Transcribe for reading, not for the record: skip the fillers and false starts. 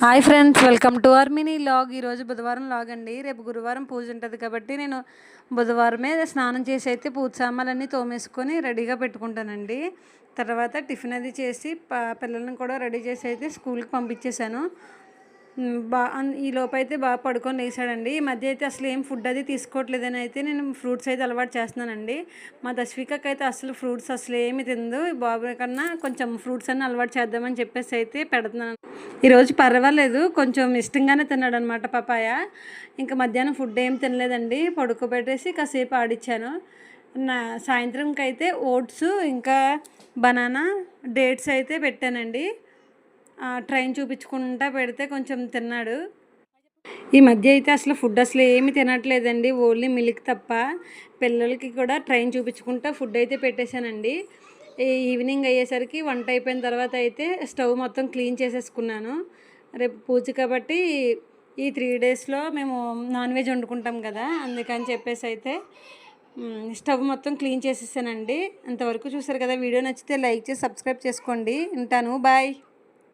Hi friends, welcome to our mini log. ఈరోజు బుధవారం log అండి. రేపు గురువారం పూజ ఉంటుంది కాబట్టి నేను బుధవారమే స్నానం చేసి అయితే పూజ సామాన్లన్నీ తోమేసుకొని రెడీగా పెట్టుకుంటానండి. తర్వాత టిఫిన్ అది చేసి పిల్లల్ని కూడా రెడీ చేసి అయితే స్కూల్కి పంపించేశాను. ఈ లోపైతే బాగా పడుకొని లేచాడండి. ఈ మధ్య అయితే అసలు ఏం ఫుడ్ అది తీసుకోవట్లేదని అయితే నేను ఫ్రూట్స్ అయితే అలవాటు చేస్తున్నానండి. మా దశ్వికకి అయితే అసలు ఫ్రూట్స్ అసలు ఏమి తిందు. బాబు కన్నా కొంచెం ఫ్రూట్స్ అన్నీ అలవాటు చేద్దామని చెప్పేసి అయితే పెడుతున్నాను. ఈరోజు పర్వాలేదు, కొంచెం ఇష్టంగానే తిన్నాడు అనమాట పపాయ. ఇంకా మధ్యాహ్నం ఫుడ్ ఏం తినలేదండి. పడుకోబెట్టేసి కాసేపు ఆడిచ్చాను. సాయంత్రంకి అయితే ఓట్స్ ఇంకా బనానా డేట్స్ అయితే పెట్టానండి. ట్రైన్ చూపించుకుంటా పెడితే కొంచెం తిన్నాడు. ఈ మధ్య అయితే అసలు ఫుడ్ అసలు ఏమి తినట్లేదండి, ఓన్లీ మిల్క్ తప్ప. పిల్లలకి కూడా ట్రైన్ చూపించుకుంటా ఫుడ్ అయితే పెట్టేశానండి. ఈవినింగ్ అయ్యేసరికి వంట అయిపోయిన తర్వాత అయితే స్టవ్ మొత్తం క్లీన్ చేసేసుకున్నాను. రేపు పూజ కాబట్టి ఈ 3 డేస్లో మేము నాన్ వెజ్ వండుకుంటాం కదా, అందుకని చెప్పేసి అయితే స్టవ్ మొత్తం క్లీన్ చేసేసానండి. అంతవరకు చూసారు కదా. వీడియో నచ్చితే లైక్ చేసి సబ్స్క్రైబ్ చేసుకోండి. ఉంటాను, బాయ్.